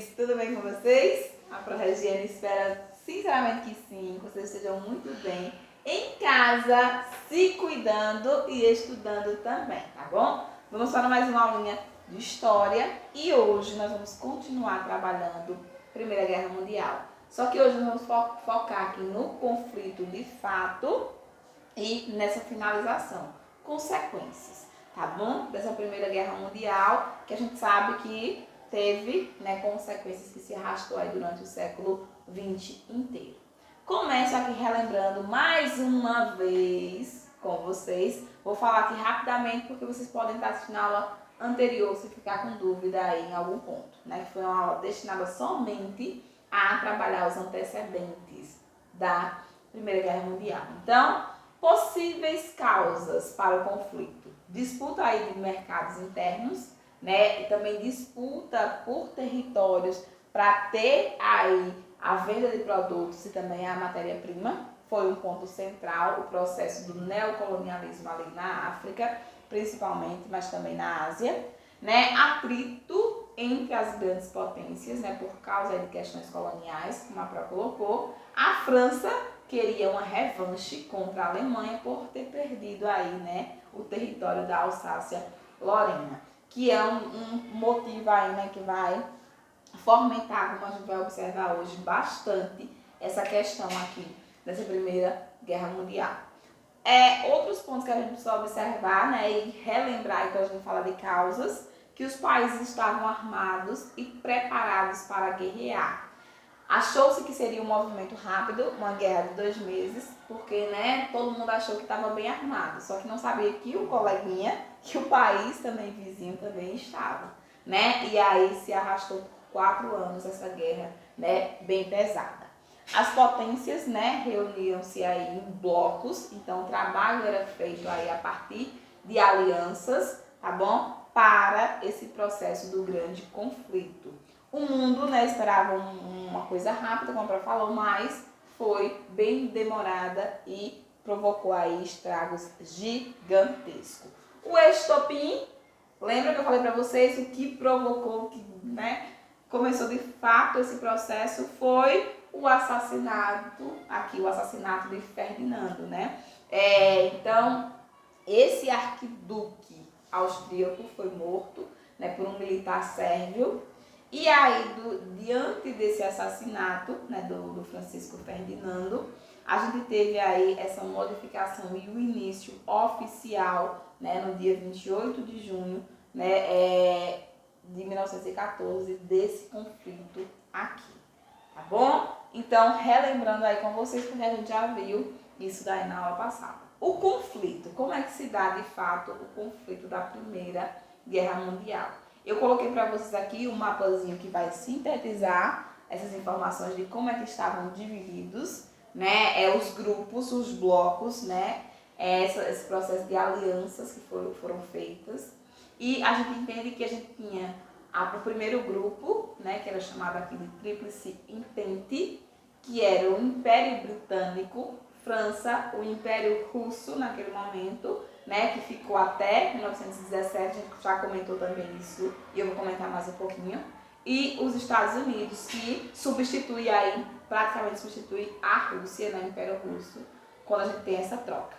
queridos, tudo bem com vocês? A ProRegiane espera sinceramente que sim, que vocês estejam muito bem em casa, se cuidando e estudando também, tá bom? Vamos para mais uma aulinha de história e hoje nós vamos continuar trabalhando Primeira Guerra Mundial. Só que hoje nós vamos focar aqui no conflito de fato e nessa finalização, consequências, tá bom? Dessa Primeira Guerra Mundial, que a gente sabe que teve, né, consequências que se arrastou aí durante o século XX inteiro. Começo aqui relembrando mais uma vez com vocês. Vou falar aqui rapidamente porque vocês podem estar assistindo a aula anterior se ficar com dúvida aí em algum ponto, né? Foi uma aula destinada somente a trabalhar os antecedentes da Primeira Guerra Mundial. Então, possíveis causas para o conflito: disputa aí de mercados internos, né? E também disputa por territórios para ter aí a venda de produtos e também a matéria-prima. Foi um ponto central o processo do neocolonialismo ali na África, principalmente, mas também na Ásia, né? Atrito entre as grandes potências, né? Por causa de questões coloniais, como a Pro colocou. A França queria uma revanche contra a Alemanha por ter perdido aí, né, o território da Alsácia-Lorena, que é um motivo aí, né, que vai fomentar, como a gente vai observar hoje, bastante essa questão aqui dessa Primeira Guerra Mundial. Outros pontos que a gente precisa observar, né, e relembrar quando a gente fala de causas, que os países estavam armados e preparados para guerrear. Achou-se que seria um movimento rápido, uma guerra de 2 meses, porque, né, todo mundo achou que estava bem armado, só que não sabia que o coleguinha, que o país também vizinho também estava, né? E aí se arrastou por 4 anos essa guerra, né, bem pesada. As potências, né, reuniam-se aí em blocos, então o trabalho era feito aí a partir de alianças, tá bom? Para esse processo do grande conflito. O mundo, né, esperava uma coisa rápida, como a Pro falou, mas foi bem demorada e provocou aí estragos gigantescos. O estopim, lembra que eu falei para vocês o que provocou, que, né, começou de fato esse processo foi o assassinato, aqui o assassinato de Ferdinando, né? Então, esse arquiduque austríaco foi morto, né, por um militar sérvio. E aí, diante desse assassinato, né, do Francisco Ferdinando, a gente teve aí essa modificação e o início oficial, né, no dia 28 de junho, né, de 1914, desse conflito aqui, tá bom? Então, relembrando aí com vocês, porque a gente já viu isso daí na aula passada. O conflito, como é que se dá de fato o conflito da Primeira Guerra Mundial? Eu coloquei para vocês aqui um mapazinho que vai sintetizar essas informações de como é que estavam divididos, né? Os grupos, os blocos, né? Esse processo de alianças que foram feitas. E a gente entende que a gente tinha o primeiro grupo, né? Que era chamado aqui de Tríplice Entente, que era o Império Britânico, França, o Império Russo naquele momento, né, que ficou até 1917, a gente já comentou também isso, e eu vou comentar mais um pouquinho, e os Estados Unidos, que substitui aí, praticamente substitui a Rússia, né, o Império Russo, quando a gente tem essa troca.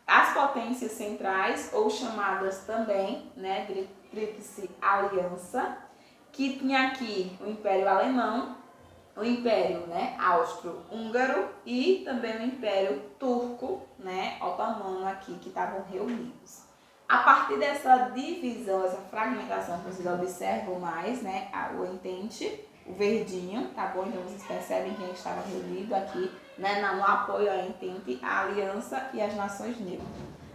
As potências centrais, ou chamadas também, né, de Tríplice Aliança, que tinha aqui o Império Alemão, o Império, né, Austro-Húngaro e também o Império Turco, né, Otomano aqui, que estavam reunidos. A partir dessa divisão, essa fragmentação, vocês observam mais, né, o entente, o verdinho, tá bom? Então vocês percebem quem estava reunido aqui, né, no apoio à entente, a aliança e as nações neutras,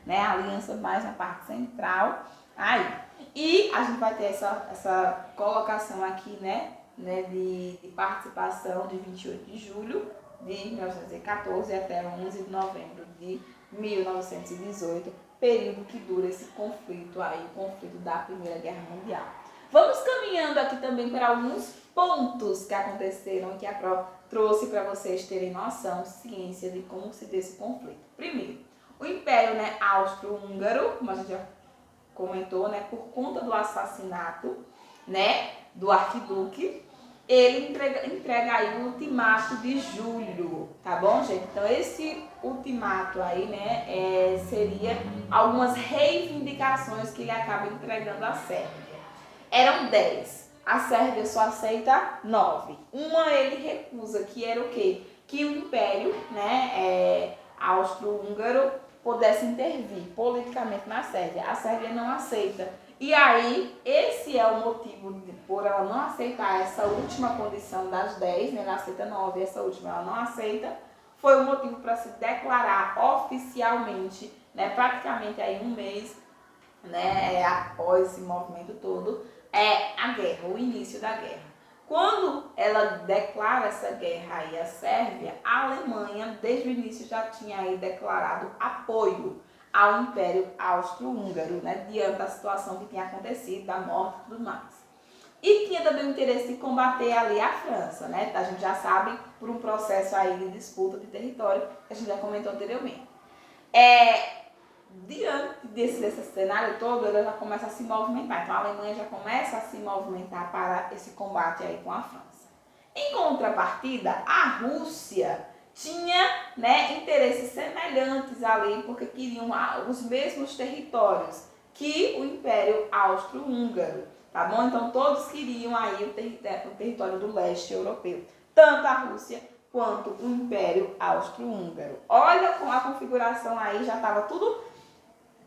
né, a aliança mais na parte central, aí. E a gente vai ter essa colocação aqui, né, de participação de 28 de julho de 1914 até 11 de novembro de 1918, período que dura esse conflito aí, o conflito da Primeira Guerra Mundial. Vamos caminhando aqui também para alguns pontos que aconteceram e que a Pro trouxe para vocês terem noção, ciência de como se deu esse conflito. Primeiro, o Império, né, Austro-Húngaro, como a gente já comentou, né, por conta do assassinato, né, do arquiduque, ele entrega aí o ultimato de julho, tá bom, gente? Então esse ultimato aí, né, seria algumas reivindicações que ele acaba entregando à Sérvia. Eram 10. A Sérvia só aceita 9. Uma ele recusa, que era o quê? Que o Império, né, austro-húngaro pudesse intervir politicamente na Sérvia. A Sérvia não aceita. E aí, esse é o motivo por ela não aceitar essa última condição das 10, né? Ela aceita 9, essa última ela não aceita. Foi o motivo para se declarar oficialmente, né, praticamente aí um mês, né, após esse movimento todo, a guerra, o início da guerra. Quando ela declara essa guerra aí à Sérvia, a Alemanha, desde o início, já tinha aí declarado apoio ao Império Austro-Húngaro, né, diante da situação que tinha acontecido, da morte e tudo mais. E tinha também o interesse de combater ali a França, né? A gente já sabe, por um processo aí de disputa de território, que a gente já comentou anteriormente. Diante desse cenário todo, ela já começa a se movimentar. Então a Alemanha já começa a se movimentar para esse combate aí com a França. Em contrapartida, a Rússia tinha, né, interesses semelhantes ali, porque queriam os mesmos territórios que o Império Austro-Húngaro, tá bom? Então todos queriam aí o território do leste europeu, tanto a Rússia quanto o Império Austro-Húngaro. Olha com a configuração aí, já estava tudo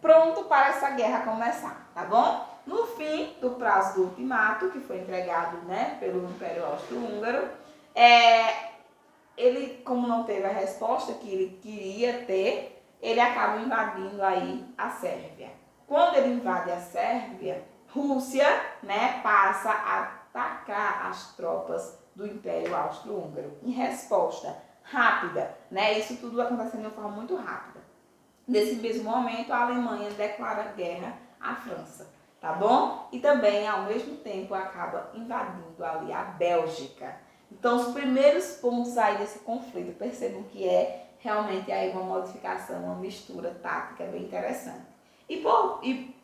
pronto para essa guerra começar, tá bom? No fim do prazo do ultimato, que foi entregado, né, pelo Império Austro-Húngaro, ele, como não teve a resposta que ele queria ter, ele acaba invadindo aí a Sérvia. Quando ele invade a Sérvia, Rússia, né, passa a atacar as tropas do Império Austro-Húngaro. Em resposta rápida, né, isso tudo acontecendo de uma forma muito rápida. Nesse mesmo momento, a Alemanha declara guerra à França, tá bom? E também, ao mesmo tempo, acaba invadindo ali a Bélgica. Então, os primeiros pontos aí desse conflito, percebam que é realmente aí uma modificação, uma mistura tática bem interessante.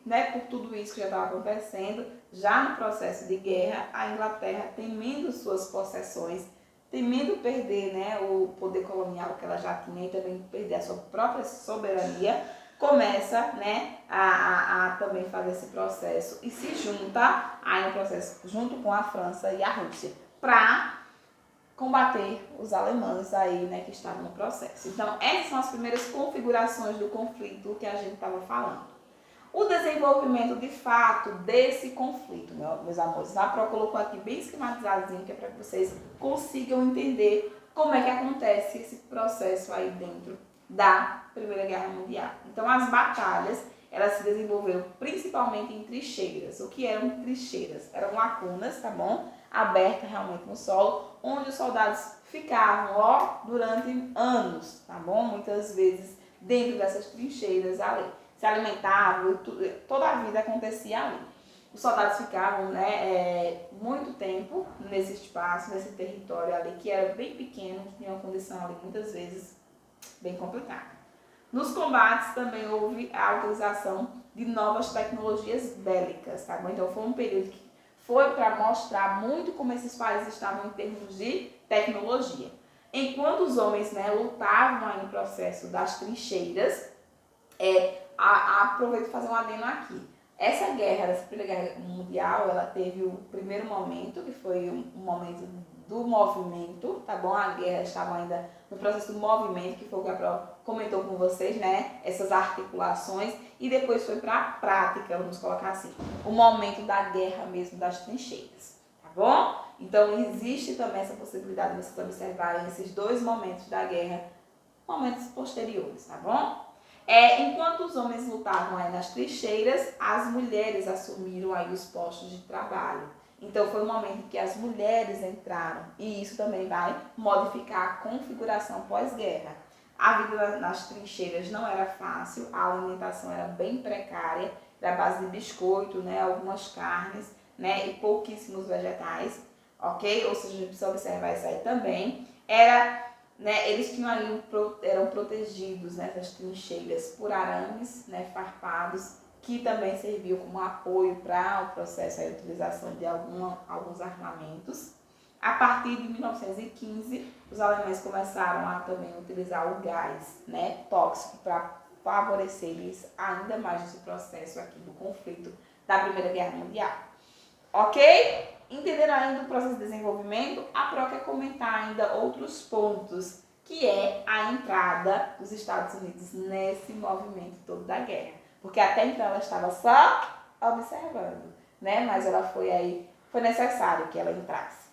Né, por tudo isso que já estava acontecendo, já no processo de guerra, a Inglaterra, temendo suas possessões, temendo perder, né, o poder colonial que ela já tinha e também perder a sua própria soberania, começa, né, a também fazer esse processo e se junta aí no processo junto com a França e a Rússia para combater os alemães aí, né, que estavam no processo. Então, essas são as primeiras configurações do conflito que a gente estava falando. O desenvolvimento de fato desse conflito, meus amores, a Pro colocou aqui bem esquematizadinho, que é para que vocês consigam entender como é que acontece esse processo aí dentro da Primeira Guerra Mundial. Então, as batalhas, elas se desenvolveram principalmente em trincheiras. O que eram trincheiras? Eram lacunas, tá bom? Abertas realmente no solo, onde os soldados ficavam, ó, durante anos, tá bom? Muitas vezes dentro dessas trincheiras ali. Se alimentavam, toda a vida acontecia ali. Os soldados ficavam, né, muito tempo nesse espaço, nesse território ali, que era bem pequeno, tinha uma condição ali muitas vezes bem complicada. Nos combates também houve a utilização de novas tecnologias bélicas, tá bom? Então foi um período que foi para mostrar muito como esses países estavam em termos de tecnologia. Enquanto os homens, né, lutavam aí no processo das trincheiras, aproveito para fazer um adendo aqui. Essa guerra, essa Primeira Guerra Mundial, ela teve o primeiro momento, que foi um momento do movimento, tá bom? A guerra estava ainda no processo do movimento, que foi o que a Pro comentou com vocês, né? Essas articulações, e depois foi para a prática, vamos colocar assim, o momento da guerra mesmo, das trincheiras, tá bom? Então existe também essa possibilidade de vocês observarem esses dois momentos da guerra, momentos posteriores, tá bom? Enquanto os homens lutavam aí nas trincheiras, as mulheres assumiram aí os postos de trabalho. Então foi o momento em que as mulheres entraram e isso também vai modificar a configuração pós-guerra. A vida nas trincheiras não era fácil, a alimentação era bem precária, era a base de biscoito, né, algumas carnes, né, e pouquíssimos vegetais, ok? Ou seja, a gente precisa observar isso aí também. Eles tinham ali, eram protegidos nessas trincheiras por arames, né, farpados, que também serviu como apoio para o processo de utilização de alguns armamentos. A partir de 1915, os alemães começaram a também utilizar o gás, né, tóxico para favorecer eles ainda mais nesse processo aqui do conflito da Primeira Guerra Mundial. Ok? Entenderam ainda o processo de desenvolvimento? A Pro quer comentar ainda outros pontos, que é a entrada dos Estados Unidos nesse movimento todo da guerra. Porque até então ela estava só observando, né? Mas ela foi necessário que ela entrasse.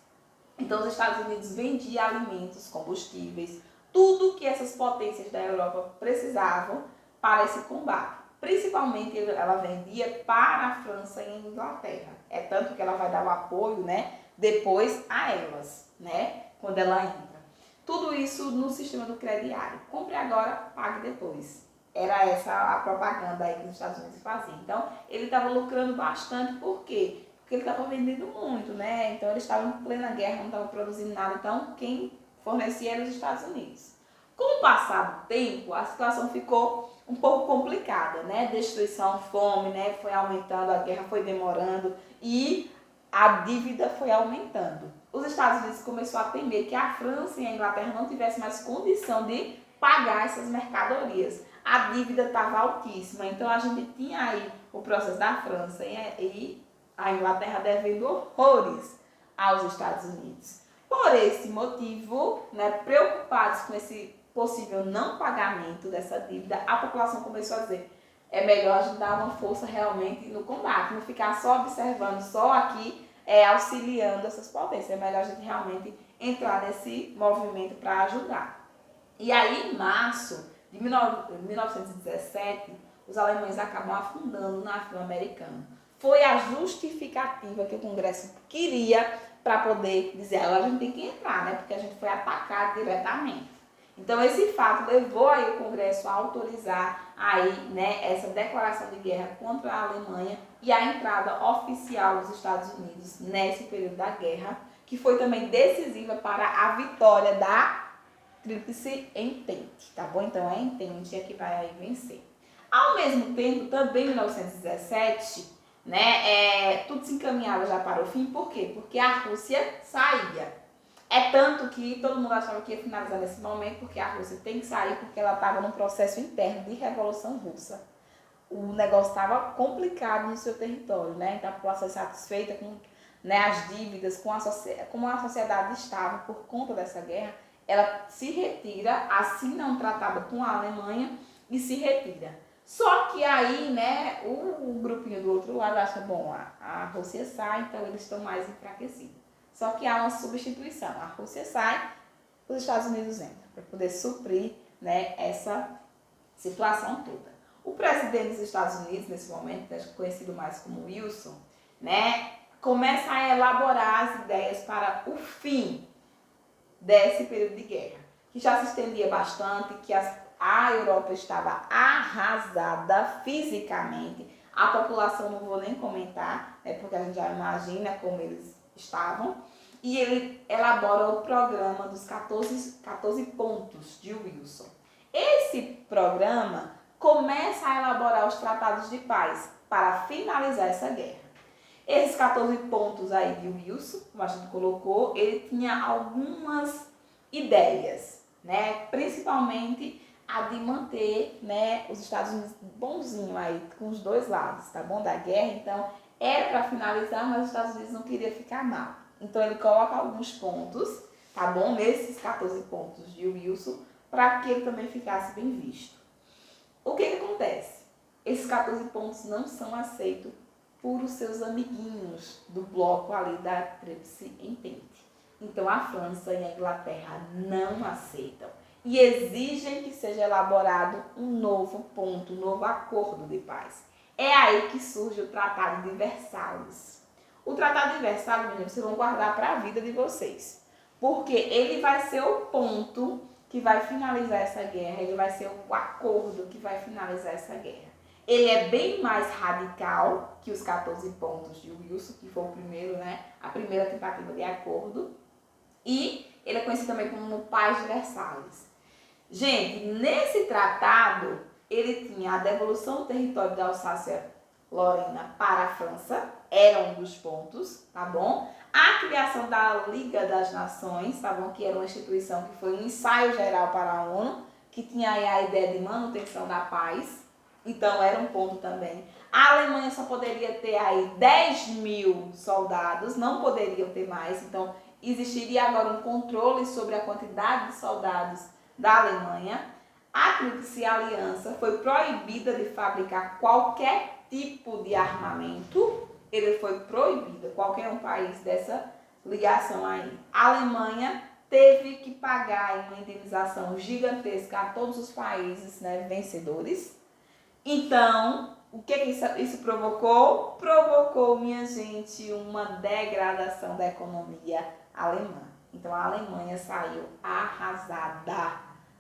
Então os Estados Unidos vendiam alimentos, combustíveis, tudo que essas potências da Europa precisavam para esse combate. Principalmente ela vendia para a França e a Inglaterra. É tanto que ela vai dar o apoio, né, depois a elas, né, quando ela entra. Tudo isso no sistema do crediário. Compre agora, pague depois. Era essa a propaganda aí que os Estados Unidos faziam. Então, ele estava lucrando bastante. Por quê? Porque ele estava vendendo muito, né? Então, eles estavam em plena guerra, não estavam produzindo nada. Então, quem fornecia era os Estados Unidos. Com o passar do tempo, a situação ficou um pouco complicada, né? Destruição, fome, né? Foi aumentando, a guerra foi demorando e a dívida foi aumentando. Os Estados Unidos começaram a temer que a França e a Inglaterra não tivessem mais condição de pagar essas mercadorias. A dívida estava altíssima, então a gente tinha aí o processo da França e a Inglaterra devendo horrores aos Estados Unidos. Por esse motivo, né, preocupados com esse possível não pagamento dessa dívida, a população começou a dizer: é melhor a gente dar uma força realmente no combate, não ficar só observando, só aqui auxiliando essas potências. É melhor a gente realmente entrar nesse movimento para ajudar. E aí, em março de 1917, os alemães acabam afundando o navio americano. Foi a justificativa que o Congresso queria para poder dizer: agora a gente tem que entrar, né? Porque a gente foi atacado diretamente. Então, esse fato levou aí o Congresso a autorizar aí, né, essa declaração de guerra contra a Alemanha e a entrada oficial dos Estados Unidos nesse período da guerra, que foi também decisiva para a vitória da Tríplice Entente, tá bom? Então, é a Entente que vai aí vencer. Ao mesmo tempo, também em 1917, né, tudo se encaminhava já para o fim. Por quê? Porque a Rússia saía. É tanto que todo mundo achava que ia finalizar nesse momento, porque a Rússia tem que sair, porque ela estava num processo interno de revolução russa. O negócio estava complicado no seu território, né? Então a população satisfeita com, né, as dívidas, como a sociedade estava por conta dessa guerra, ela se retira, assina um tratado com a Alemanha e se retira. Só que aí, né, o grupinho do outro lado acha: bom, a Rússia sai, então eles estão mais enfraquecidos. Só que há uma substituição. A Rússia sai, os Estados Unidos entram, para poder suprir, né, essa situação toda. O presidente dos Estados Unidos, nesse momento, conhecido mais como Wilson, né, começa a elaborar as ideias para o fim desse período de guerra, que já se estendia bastante, que a Europa estava arrasada fisicamente. A população, não vou nem comentar, né, porque a gente já imagina como eles estavam. E ele elabora o programa dos 14 pontos de Wilson. Esse programa começa a elaborar os tratados de paz para finalizar essa guerra. Esses 14 pontos aí de Wilson, como a gente colocou, ele tinha algumas ideias, né? Principalmente a de manter, né, os Estados Unidos bonzinho aí, com os dois lados, tá bom? Da guerra. Então, era para finalizar, mas os Estados Unidos não queriam ficar mal. Então, ele coloca alguns pontos, tá bom? Nesses 14 pontos de Wilson, para que ele também ficasse bem visto. O que acontece? Esses 14 pontos não são aceitos por os seus amiguinhos do bloco ali da Tríplice Entente. Então, a França e a Inglaterra não aceitam e exigem que seja elaborado um novo ponto, um novo acordo de paz. É aí que surge o Tratado de Versalhes. O Tratado de Versalhes, meninos, vocês vão guardar para a vida de vocês, porque ele vai ser o ponto que vai finalizar essa guerra, ele vai ser o acordo que vai finalizar essa guerra. Ele é bem mais radical que os 14 pontos de Wilson, que foi o primeiro, né, a primeira tentativa de acordo, e ele é conhecido também como Paz de Versalhes. Gente, nesse tratado, ele tinha a devolução do território da Alsácia-Lorena para a França, era um dos pontos, tá bom? A criação da Liga das Nações, tá bom? Que era uma instituição que foi um ensaio geral para a ONU, que tinha aí a ideia de manutenção da paz, então era um ponto também. A Alemanha só poderia ter aí 10.000 soldados, não poderiam ter mais, então existiria agora um controle sobre a quantidade de soldados da Alemanha. A Tríplice Aliança foi proibida de fabricar qualquer tipo de armamento, ele foi proibido, qualquer um país dessa ligação aí. A Alemanha teve que pagar uma indenização gigantesca a todos os países, né, vencedores. Então, o que isso provocou? Provocou, minha gente, uma degradação da economia alemã. Então, a Alemanha saiu arrasada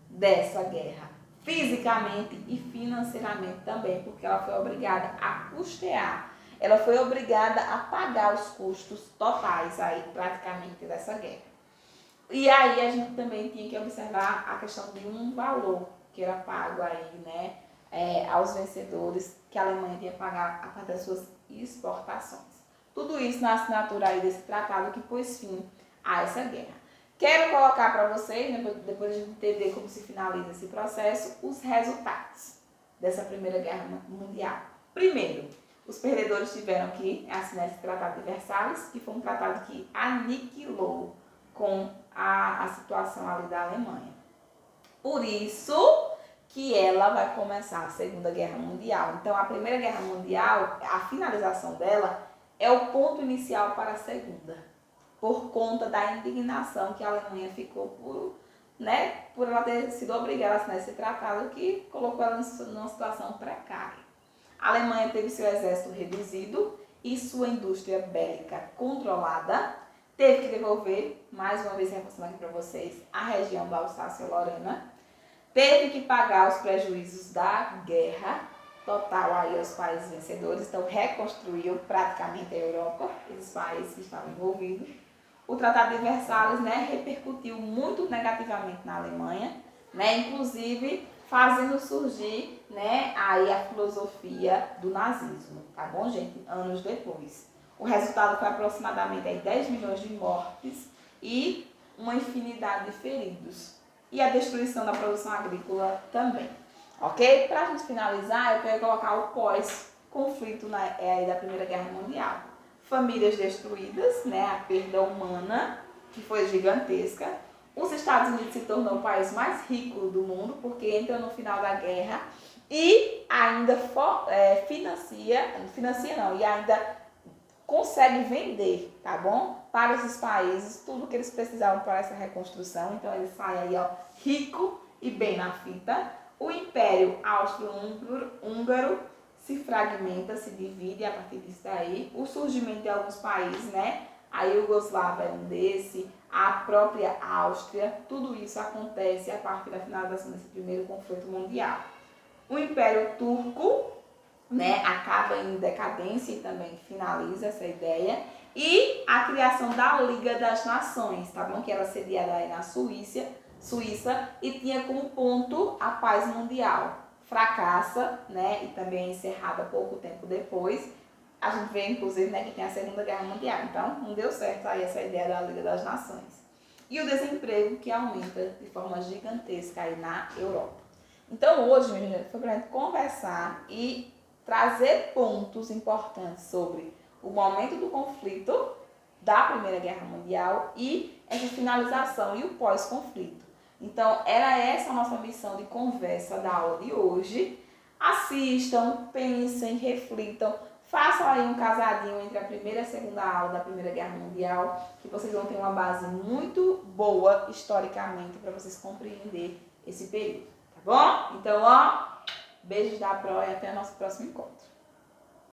dessa guerra, fisicamente e financeiramente também, porque ela foi obrigada a custear. Ela foi obrigada a pagar os custos totais aí, praticamente, dessa guerra. E aí a gente também tinha que observar a questão de um valor que era pago aí, né, aos vencedores, que a Alemanha tinha que pagar a partir das suas exportações. Tudo isso na assinatura aí desse tratado que pôs fim a essa guerra. Quero colocar para vocês, né, depois de entender como se finaliza esse processo, os resultados dessa Primeira Guerra Mundial. Primeiro, os perdedores tiveram que assinar esse Tratado de Versalhes, que foi um tratado que aniquilou com a situação ali da Alemanha. Por isso que ela vai começar a Segunda Guerra Mundial. Então, a Primeira Guerra Mundial, a finalização dela, é o ponto inicial para a Segunda, por conta da indignação que a Alemanha ficou por ela ter sido obrigada a assinar esse tratado que colocou ela numa situação precária. A Alemanha teve seu exército reduzido e sua indústria bélica controlada. Teve que devolver, mais uma vez reforçando aqui para vocês, a região da Alsácia-Lorena. Teve que pagar os prejuízos da guerra total aí aos países vencedores. Então, reconstruiu praticamente a Europa, esses países que estavam envolvidos. O Tratado de Versalhes, né, repercutiu muito negativamente na Alemanha, né, inclusive fazendo surgir, né, aí a filosofia do nazismo, tá bom, gente? Anos depois. O resultado foi aproximadamente aí 10 milhões de mortes e uma infinidade de feridos. E a destruição da produção agrícola também. Ok? Para a gente finalizar, eu quero colocar o pós-conflito da Primeira Guerra Mundial. Famílias destruídas, né, a perda humana, que foi gigantesca. Os Estados Unidos se tornou o país mais rico do mundo, porque entra no final da guerra e ainda e ainda consegue vender, tá bom? Para esses países, tudo que eles precisavam para essa reconstrução. Então, ele sai aí, ó, rico e bem na fita. O Império Austro-Húngaro se fragmenta, se divide a partir disso daí. O surgimento de alguns países, né? A Iugoslávia é um desse, a própria Áustria, tudo isso acontece a partir da finalização desse primeiro conflito mundial. O Império Turco, né, acaba em decadência e também finaliza essa ideia. E a criação da Liga das Nações, tá bom? Que era sediada aí na Suíça e tinha como ponto a paz mundial. Fracassa, né, e também é encerrada pouco tempo depois. A gente vê, inclusive, né, que tem a Segunda Guerra Mundial. Então, não deu certo aí essa ideia da Liga das Nações. E o desemprego que aumenta de forma gigantesca aí na Europa. Então, hoje, minha gente, foi pra gente conversar e trazer pontos importantes sobre o momento do conflito da Primeira Guerra Mundial e essa finalização e o pós-conflito. Então, era essa a nossa missão de conversa da aula de hoje. Assistam, pensem, reflitam, façam aí um casadinho entre a primeira e a segunda aula da Primeira Guerra Mundial, que vocês vão ter uma base muito boa historicamente para vocês compreender esse período, tá bom? Então, ó, beijos da Pro e até o nosso próximo encontro.